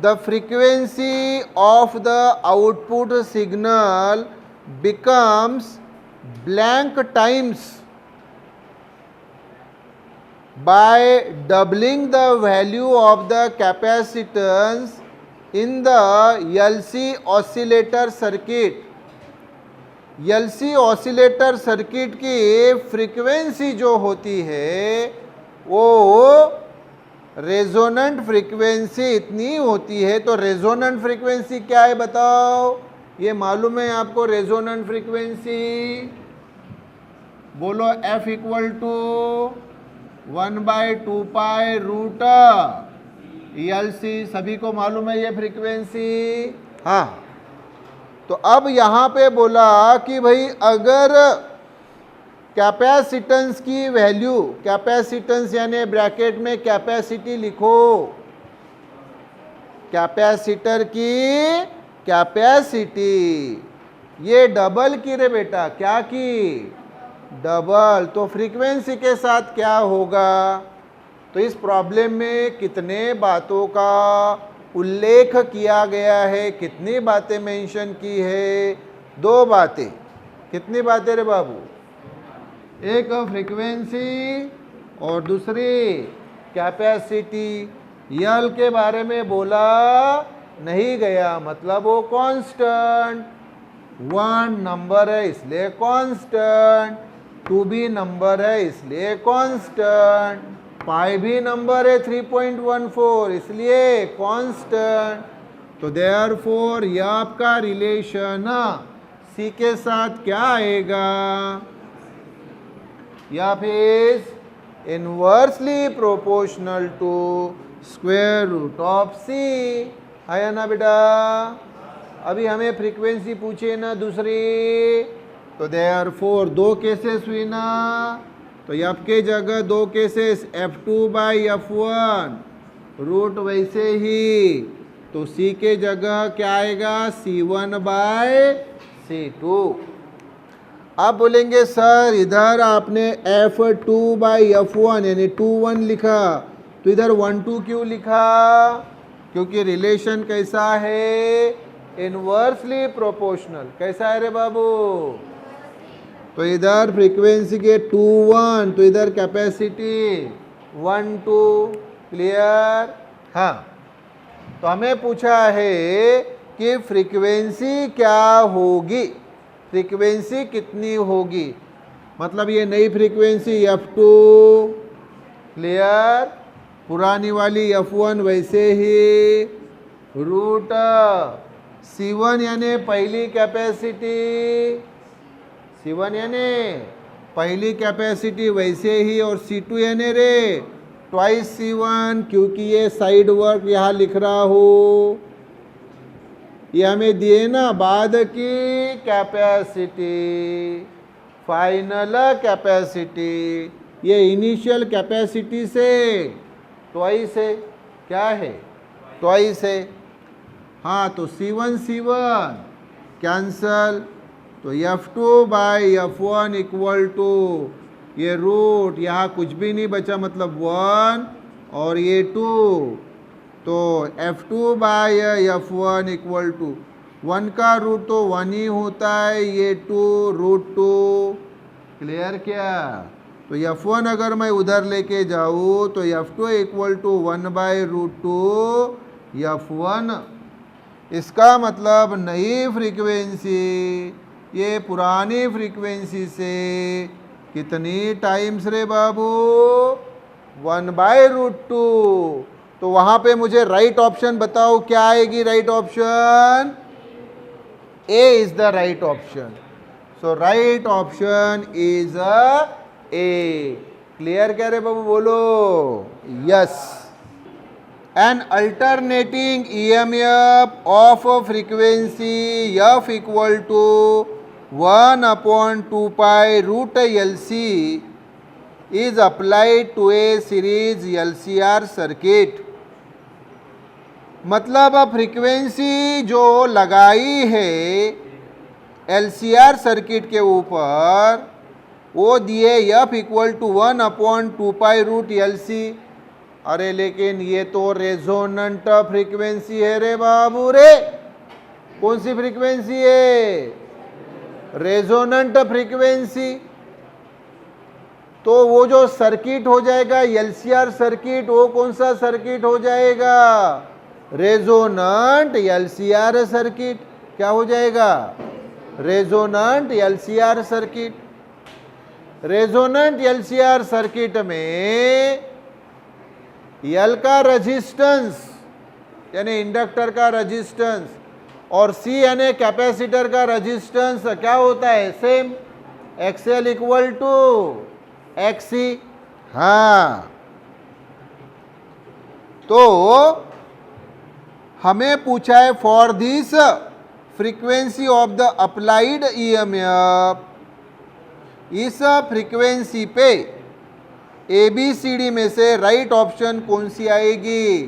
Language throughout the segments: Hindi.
the frequency of the output signal becomes blank times by doubling the value of the capacitance in the LC oscillator circuit. LC oscillator circuit की फ्रीक्वेंसी जो होती है वो रेजोनेंट फ्रीक्वेंसी इतनी होती है। तो रेजोनेंट फ्रीक्वेंसी क्या है बताओ? ये मालूम है आपको रेजोनेंट फ्रीक्वेंसी? बोलो F equal to 1/2 pi root ELC। सभी को मालूम है ये फ्रीक्वेंसी? हाँ। तो अब यहाँ पे बोला कि भाई अगर कैपेसिटेंस की वैल्यू, कैपेसिटेंस यानी ब्रैकेट में कैपेसिटी लिखो, कैपेसिटर की कैपेसिटी ये डबल की रे बेटा, क्या की? डबल। तो फ्रीक्वेंसी के साथ क्या होगा? तो इस प्रॉब्लम में कितने बातों का उल्लेख किया गया है, कितनी बातें मेंशन की है? 2 बातें। कितनी बातें रे बाबू? एक फ्रीक्वेंसी और दूसरी कैपेसिटी। यल के बारे में बोला नहीं गया, मतलब वो कांस्टेंट। 1 नंबर है इसलिए कांस्टेंट, 2 भी नंबर है इसलिए कांस्टेंट, पाई भी नंबर है 3.14 इसलिए कांस्टेंट। तो देयरफॉर ये आपका रिलेशन सी के साथ क्या आएगा? या फिर inversely proportional to square root of C. है ना बेटा? अभी हमें फ्रीक्वेंसी पूछे ना दूसरी, तो देयरफॉर 2 केसेस हुई ना। तो एफ के जगह 2 केसेस, F2/F1 रूट वैसे ही। तो सी के जगह क्या आएगा? C1/C2। आप बोलेंगे सर इधर आपने F2/F1 यानी 2 1 लिखा, तो इधर 1 2 क्यों लिखा? क्योंकि रिलेशन कैसा है? Inversely proportional. कैसा है रे बाबू? तो इधर फ्रीक्वेंसी के 2 1, तो इधर कैपेसिटी 1 2। क्लियर? हाँ। तो हमें पूछा है कि फ्रीक्वेंसी क्या होगी, फ्रीक्वेंसी कितनी होगी? मतलब ये नई फ्रीक्वेंसी F2। क्लियर? पुरानी वाली F1 वैसे ही रूट C1 यानी पहली कैपेसिटी, C1 यानी पहली कैपेसिटी वैसे ही, और C2 यानी रे ट्वाइस C1, क्योंकि ये साइड वर्क यहाँ लिख रहा हो। ये हमें दिए ना बाद की कैपेसिटी, फाइनल कैपेसिटी, ये इनिशियल कैपेसिटी से ट्वाइस है। क्या है? ट्वाइस है। हाँ, तो C1 C1 कैंसल, तो F2/F1 इक्वल टू ये रूट, यहाँ कुछ भी नहीं बचा, मतलब 1 और ये 2। तो F2/F1 इक्वल टू 1 का रूट तो 1 ही होता है, ये 2 रूट 2। क्लियर क्या? तो F1 अगर मैं उधर लेके जाऊँ तो F2 इक्वल टू 1/√2 F1। इसका मतलब नई फ्रीक्वेंसी ये पुरानी फ्रीक्वेंसी से कितनी टाइम्स रे बाबू? 1/√2। तो वहां पे मुझे राइट ऑप्शन बताओ, क्या आएगी right option? A is the right option. So right option is A. Clear क्या रे बाबू? बोलो yes. An alternating EMF of frequency F equal to 1/2 pi root LC is applied to a series LCR circuit। मतलब फ्रीक्वेंसी जो लगाई है LCR सर्किट के ऊपर वो दिए F equal to 1/2 pi root LC। अरे लेकिन ये तो रेजोनेंट फ्रीक्वेंसी है रे बाबू रे। कौन सी फ्रीक्वेंसी है? Resonant frequency. तो वो जो सर्किट हो जाएगा एलसीआर सर्किट, वो कौन सा सर्किट हो जाएगा? Resonant LCR circuit. क्या हो जाएगा? Resonant LCR circuit. Resonant LCR circuit में एल का रेजिस्टेंस यानी इंडक्टर का रेजिस्टेंस और सी यानी कैपेसिटर का रेजिस्टेंस क्या होता है? Same, XL equal to XC. हाँ, तो हमें पूछा है for this frequency of the applied EMF, इस फ्रीक्वेंसी पे ABCD में से राइट ऑप्शन कौन सी आएगी?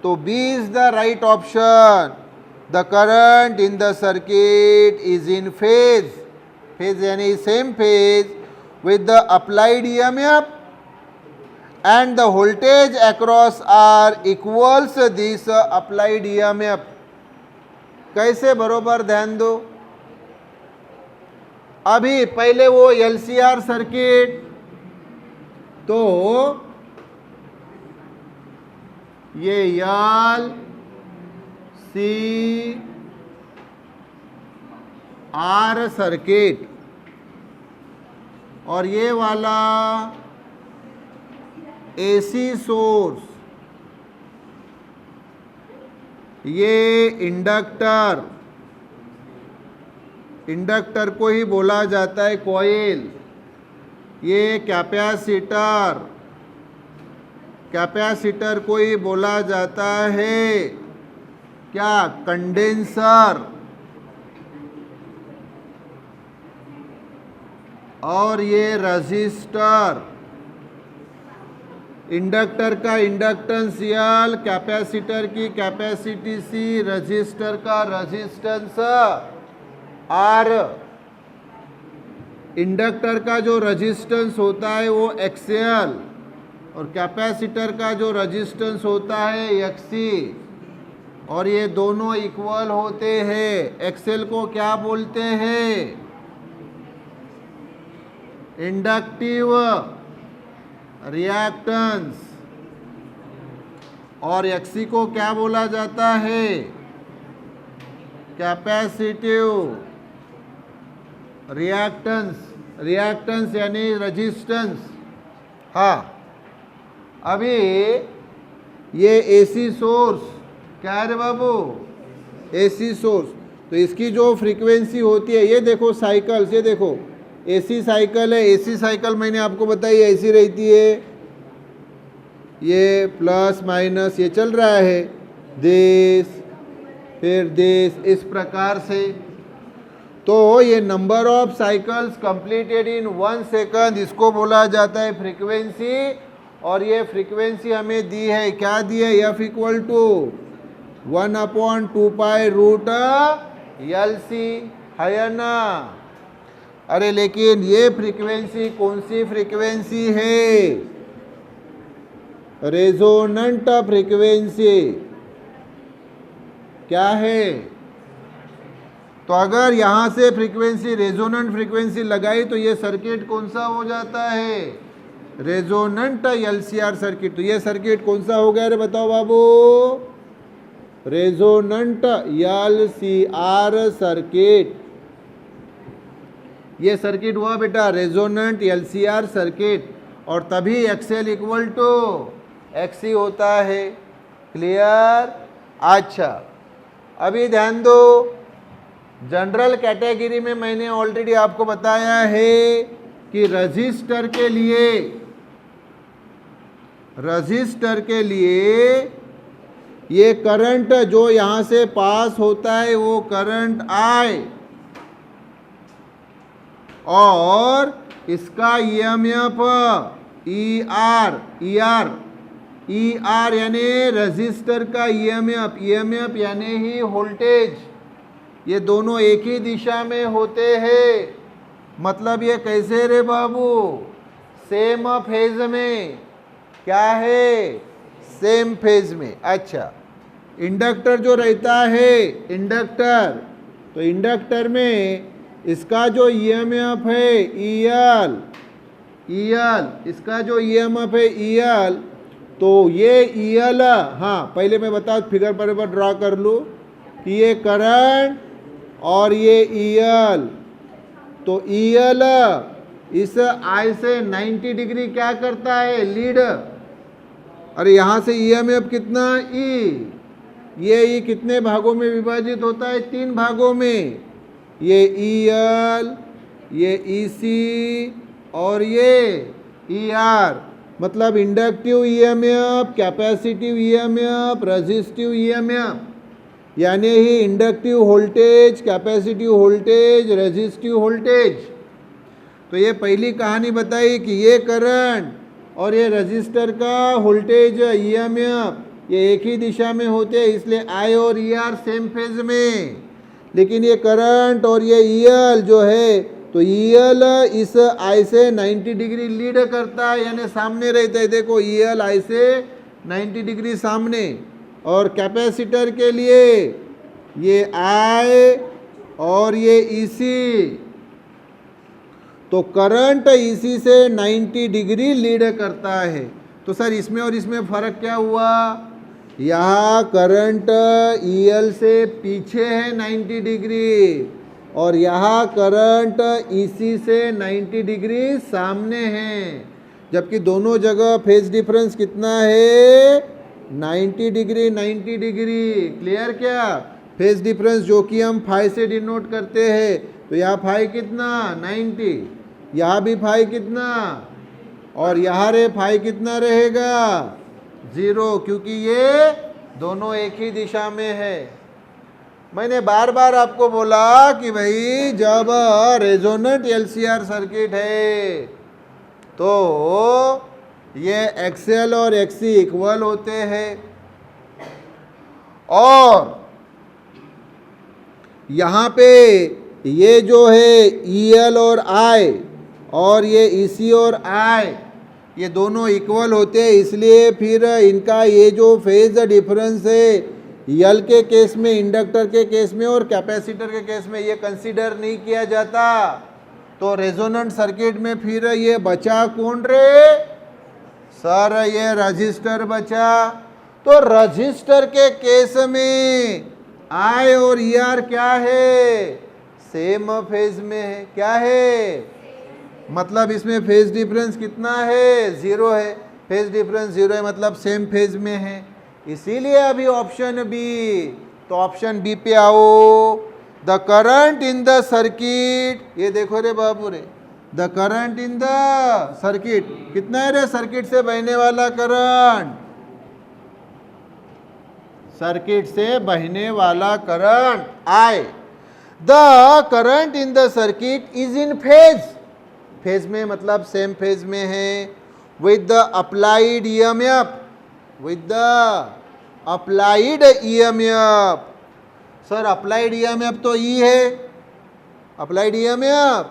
तो B is the right option. The current in the circuit is in phase, phase यानी same phase with the applied EMF and the voltage across are equals this applied EMF। कैसे? बरोबर ध्यान दो। अभी पहले वो LCR सर्किट, तो ये यल सी आर सर्किट और ये वाला एसी सोर्स, ये इंडक्टर, इंडक्टर को ही बोला जाता है कॉइल। ये कैपेसिटर, कैपेसिटर को ही बोला जाता है क्या? कंडेंसर। और ये रजिस्टर, इंडक्टर का इंडक्टेंस एल, कैपेसिटर की कैपेसिटी सी, रजिस्टर का रजिस्टेंस आर। इंडक्टर का जो रजिस्टेंस होता है वो एक्सएल और कैपेसिटर का जो रजिस्टेंस होता है एक्सी, और ये दोनों इक्वल होते हैं। एक्सएल को क्या बोलते हैं? इंडक्टिव रिएक्टेंस, और एक्सी को क्या बोला जाता है? कैपेसिटिव रिएक्टेंस, रिएक्टेंस यानी रेजिस्टेंस। हाँ, अभी ये एसी सोर्स, क्या है रे बाबू? AC source. तो इसकी जो फ्रीक्वेंसी होती है, ये देखो साइकिल्स, ये देखो एसी साइकिल है। एसी साइकिल मैंने आपको बताई ऐसी रहती है, ये प्लस माइनस ये चल रहा है, दिस फिर दिस, इस प्रकार से। तो ये number of cycles completed in 1 second, इसको बोला जाता है फ्रीक्वेंसी। और ये फ्रीक्वेंसी हमें दी है, क्या दी है? एफ इक्वल टू 1/2π√LC, है ना? अरे लेकिन ये फ्रीक्वेंसी कौन सी फ्रीक्वेंसी है? Resonant frequency. क्या है? तो अगर यहां से फ्रीक्वेंसी रेजोनेंट फ्रीक्वेंसी लगाई तो ये सर्किट कौन सा हो जाता है? Resonant LCR circuit. तो ये सर्किट कौन सा हो गया रे बताओ बाबू? Resonant LCR circuit. ये सर्किट हुआ बेटा रेजोनेंट एलसीआर सर्किट, और तभी एक्सएल इक्वल टू एक्सी होता है। क्लियर? अच्छा, अभी ध्यान दो, जनरल कैटेगरी में मैंने ऑलरेडी आपको बताया है कि रजिस्टर के लिए ये करंट जो यहाँ से पास होता है वो करंट I, और इसका ईएमएफ ER यानी रजिस्टर का ईएमएफ यानी ही वोल्टेज, ये दोनों एक ही दिशा में होते हैं। मतलब ये कैसे रे बाबू? सेम फेज में। क्या है? सेम फेज में। अच्छा, इंडक्टर जो रहता है इंडक्टर, तो इंडक्टर में इसका जो ईएमएफ है ईएल, इसका जो ईएमएफ है ईएल, तो ये ईएल, हाँ पहले मैं बता फिगर पर ड्रा कर लूँ कि ये करंट और ये ईएल, तो ईएल इस आई से 90 डिग्री क्या करता है, लीड। अरे यहाँ से ईएमएफ कितना ई, ये ई कितने भागों में विभाजित होता है, 3 भागों में, ये ईएल, ये ईसी और ये ईआर। मतलब inductive EMF, capacitive EMF, resistive EMF, यानी ही inductive voltage, capacitive voltage, resistive voltage. तो ये पहली कहानी बताई कि ये करंट और ये रजिस्टर का वोल्टेज ईएमएफ ये एक ही दिशा में होते हैं, इसलिए आई और ईआर सेम फेज में। लेकिन ये करंट और ये ईएल जो है, तो ईएल इस आई से 90 डिग्री लीड करता है, यानी सामने रहता है। देखो ईएल आई से 90 डिग्री सामने। और कैपेसिटर के लिए ये आई और ये ईसी, तो करंट इसी से 90 डिग्री लीड करता है। तो सर इसमें और इसमें फ़र्क क्या हुआ, यहाँ करंट ईएल से पीछे है 90 डिग्री और यहाँ करंट इसी से 90 डिग्री सामने है, जबकि दोनों जगह फेज डिफरेंस कितना है, 90 डिग्री 90 डिग्री। क्लियर क्या, फेज डिफरेंस जो कि हम फाई से डिनोट करते हैं, तो यहाँ फाई कितना 90, यहाँ भी फाई कितना, और यहाँ रे फाई कितना रहेगा 0, क्योंकि ये दोनों एक ही दिशा में है। मैंने बार बार आपको बोला कि भाई जब रेजोनेंट एलसीआर सर्किट है तो ये एक्सएल और एक्सी इक्वल होते हैं, और यहाँ पे ये जो है ईएल और आई और ये ईसी और आई ये दोनों इक्वल होते हैं, इसलिए फिर इनका ये जो फेज डिफरेंस है यल के केस में, इंडक्टर के केस में और कैपेसिटर के केस में ये कंसीडर नहीं किया जाता। तो रेजोनेंट सर्किट में फिर ये बचा कौन रे सर, ये रजिस्टर बचा। तो रजिस्टर के केस में आई और ईआर क्या है, सेम फेज में है। क्या है, मतलब इसमें फेज डिफरेंस कितना है, 0 है। फेज डिफरेंस 0 है मतलब सेम फेज में है, इसीलिए अभी ऑप्शन बी। तो ऑप्शन बी पे आओ, the current in the circuit, ये देखो रे बाबू रे, the current in the circuit कितना है रे, सर्किट से बहने वाला करंट, सर्किट से बहने वाला current I. The current in the circuit is in phase, phase में मतलब सेम फेज में है, with the applied EMF, with the applied EMF. Sir applied EMF तो ई है, अप्लाइड ईएमएफ,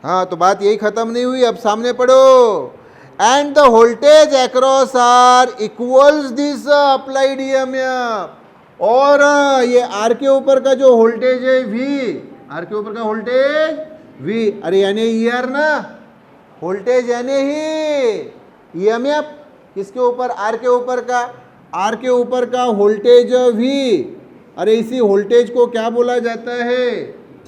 हाँ तो बात यही खत्म नहीं हुई, अब सामने पढ़ो। And the voltage across R equals this applied EMF, और ये आर के ऊपर का जो वोल्टेज है वी, आर के ऊपर का वोल्टेज वी, अरे यानी ई आर ना, वोल्टेज यानी ही ईएमएफ किसके ऊपर, आर के ऊपर का, आर के ऊपर का वोल्टेज वी। अरे इसी वोल्टेज को क्या बोला जाता है,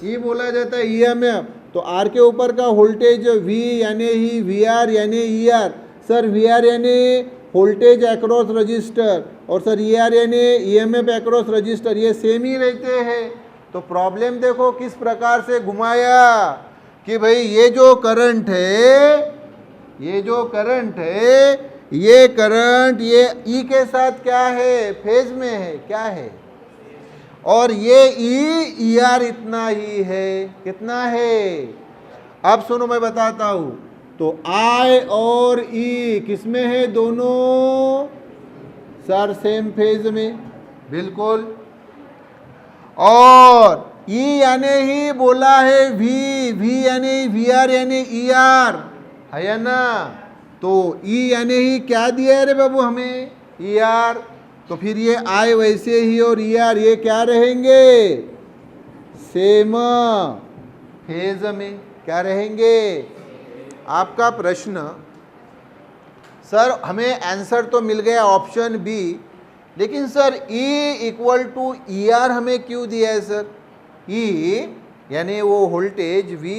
ई बोला जाता है, ईएमएफ। तो आर के ऊपर का वोल्टेज वी यानी ही वी आर यानी E R. Sir V R यानी वोल्टेज अक्रॉस रजिस्टर, और सर ई आर यानी ईएमएफ अक्रॉस रजिस्टर, ये सेम ही रहते हैं। तो प्रॉब्लम देखो किस प्रकार से घुमाया कि भाई ये जो करंट है, ये जो करंट है, ये करंट ये ई के साथ क्या है, फेज में है, क्या है, और ये ई आर इतना ही है, कितना है। अब सुनो मैं बताता हूं, तो आई और ई किसमें है, दोनों सर सेम फेज में, बिल्कुल। और ई यानी ही बोला है वी, वी यानी वी आर यानी ई आर है ना। तो ई यानी ही क्या दिया है रे बाबू हमें, ई आर, तो फिर ये आई वैसे ही और ई आर ये क्या रहेंगे, सेम फेज में क्या रहेंगे। आपका प्रश्न, सर हमें आंसर तो मिल गया ऑप्शन बी, लेकिन sir E equal to E R हमें क्यों दिया है सर। E यानी वो वोल्टेज V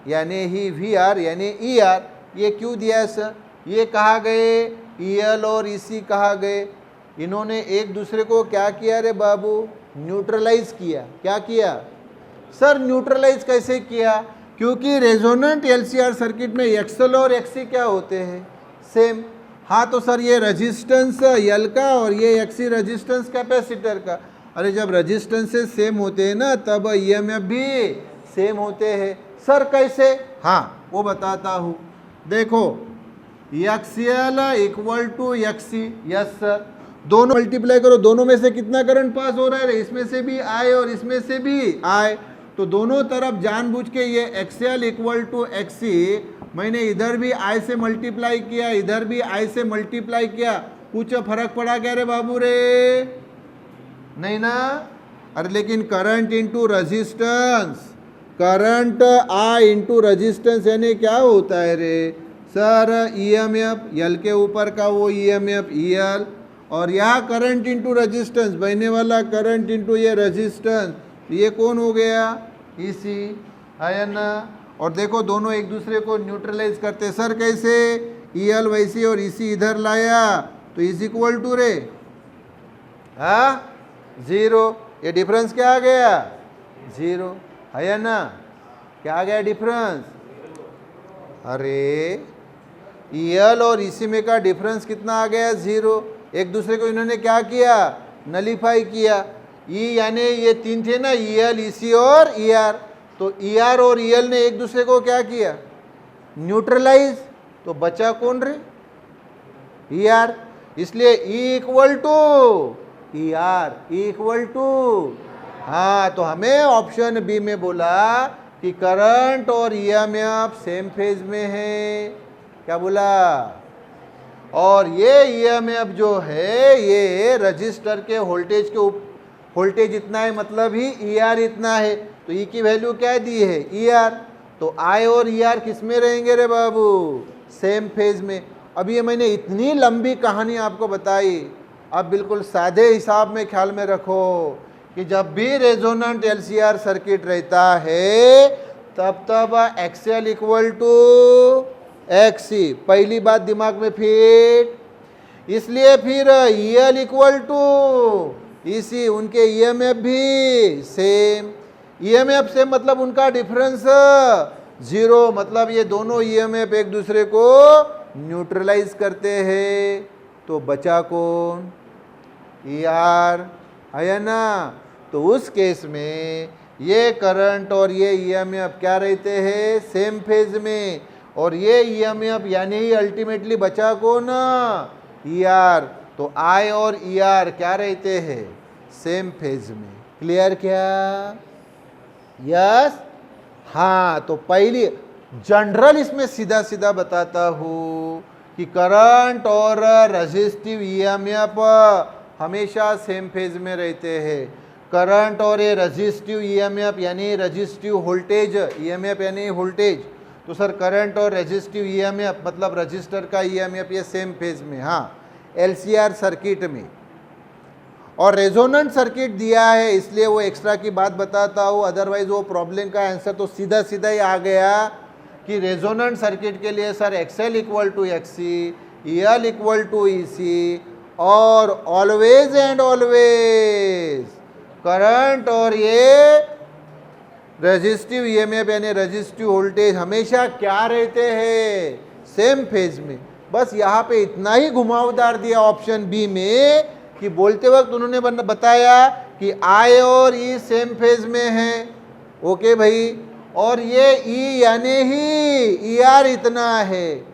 यानी ही वी आर यानी ई आर, ये क्यों दिया है सर। ये कहा गए ई एल और ई सी कहा गए, इन्होंने एक दूसरे को क्या किया रे बाबू, न्यूट्रलाइज किया। क्या किया सर, न्यूट्रलाइज कैसे किया, क्योंकि रेजोनेंट एलसीआर सर्किट में एक्सएल और एक्सी क्या होते हैं, सेम। हाँ तो सर ये रेजिस्टेंस एल का और ये एक्सी रेजिस्टेंस कैपेसिटर का, अरे जब रेजिस्टेंसेस सेम होते हैं ना तब ईएमएफ भी सेम होते हैं। सर कैसे, हाँ वो बताता हूँ। देखो XL equal to XC, yes sir, दोनों मल्टीप्लाई करो, दोनों में से कितना करंट पास हो रहा है, इसमें से भी आई और इसमें से भी आई, तो दोनों तरफ जानबूझ के ये एक्सएल इक्वल टू एक्सी मैंने इधर भी आई से मल्टीप्लाई किया, इधर भी आई से मल्टीप्लाई किया, कुछ फर्क पड़ा क्या रे बाबू रे, नहीं ना। अरे लेकिन current into resistance, current I into resistance यानी क्या होता है रे सर, ईएमएफ एल के ऊपर का वो ईएमएफ ईएल, और यहाँ करंट इंटू रेजिस्टेंस बहने वाला करंट इंटू ये रेजिस्टेंस, ये कौन हो गया, इसी है ना। और देखो दोनों एक दूसरे को न्यूट्रलाइज करते, सर कैसे, ईएल वैसी और इसी इधर लाया तो इज इक्वल टू रे हाँ जीरो, ये डिफरेंस क्या आ गया, जीरो, है ना। क्या आ गया डिफरेंस, अरे ईएल और इसी में का डिफरेंस कितना आ गया, जीरो। एक दूसरे को इन्होंने क्या किया, नलीफाई किया। ई यानी ये तीन थे ना, ईएल इसी और ईआर, तो ईआर और ईएल ने एक दूसरे को क्या किया, न्यूट्रलाइज, तो बचा कौन रे, ईआर, इसलिए E equal to E R, E equal to, हाँ तो हमें ऑप्शन बी में बोला कि करंट और ईएमएफ सेम फेज में है, क्या बोला, और ये ईएमएफ जो है ये रजिस्टर के वोल्टेज के वोल्टेज इतना है, मतलब ही ईआर इतना है, तो ई की वैल्यू क्या दी है, ईआर, तो आई और ईआर किस में रहेंगे रे बाबू, सेम फेज में। अब ये मैंने इतनी लंबी कहानी आपको बताई, अब बिल्कुल सादे हिसाब में ख्याल में रखो कि जब भी रेजोनेंट एलसीआर सर्किट रहता है तब एक्सएल इक्वल टू एक्सी, पहली बात दिमाग में फिट, इसलिए फिर ईएल इक्वल टू इसी, उनके ईएमएफ भी सेम, ईएमएफ से मतलब उनका डिफरेंस जीरो, मतलब ये दोनों ईएमएफ एक दूसरे को न्यूट्रलाइज करते हैं, तो बचा कौन, ईआर, है ना। तो उस केस में ये करंट और ये ईएमएफ क्या रहते हैं, सेम फेज में, और ये ईएमएफ यानी ही अल्टीमेटली बचा कौन, ईआर, तो आई और ईआर क्या रहते हैं, सेम फेज में। क्लियर क्या, यस, हाँ तो पहली जनरल इसमें सीधा सीधा बताता हूँ कि करंट और रेजिस्टिव ईएमएफ हमेशा सेम फेज में रहते हैं। करंट और ये रेजिस्टिव ईएमएफ यानी रेजिस्टिव वोल्टेज, ईएमएफ यानी वोल्टेज, तो सर करंट और रेजिस्टिव ईएमएफ मतलब रजिस्टर का ईएमएफ ये सेम फेज में, हाँ एलसीआर सर्किट में। और रेजोनेंट सर्किट दिया है इसलिए वो एक्स्ट्रा की बात बताता हूँ, अदरवाइज वो प्रॉब्लम का आंसर तो सीधा सीधा ही आ गया कि रेजोनेंट सर्किट के लिए sir XL equal to XC, EL equal to EC, और ऑलवेज एंड ऑलवेज करंट और ये रेजिस्टिव ईएमएफ यानी रेजिस्टिव वोल्टेज हमेशा क्या रहते हैं, सेम फेज में। बस यहाँ पे इतना ही घुमावदार दिया ऑप्शन बी में कि बोलते वक्त उन्होंने बताया कि आई और ई सेम फेज में है, ओके भाई, और ये ई यानी ही ई आर इतना है,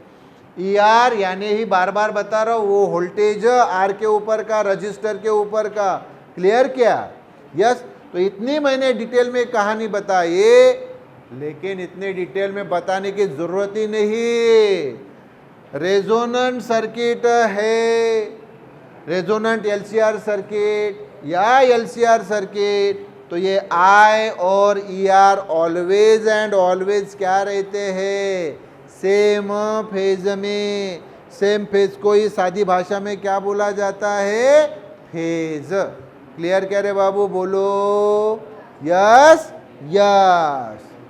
ई आर यानी ही बार बार बता रहा हूँ वो वोल्टेज आर के ऊपर का, रजिस्टर के ऊपर का। क्लियर क्या, यस। तो इतनी मैंने डिटेल में कहानी बताई, लेकिन इतने डिटेल में बताने की जरूरत ही नहीं। रेजोनेंट सर्किट है रेजोनेंट एलसीआर सर्किट या एलसीआर सर्किट, तो ये आई और E R always and always क्या रहते हैं, सेम फेज में। सेम फेज को ही सादी भाषा में क्या बोला जाता है, फेज। क्लियर क्या रे बाबू, बोलो यस यस।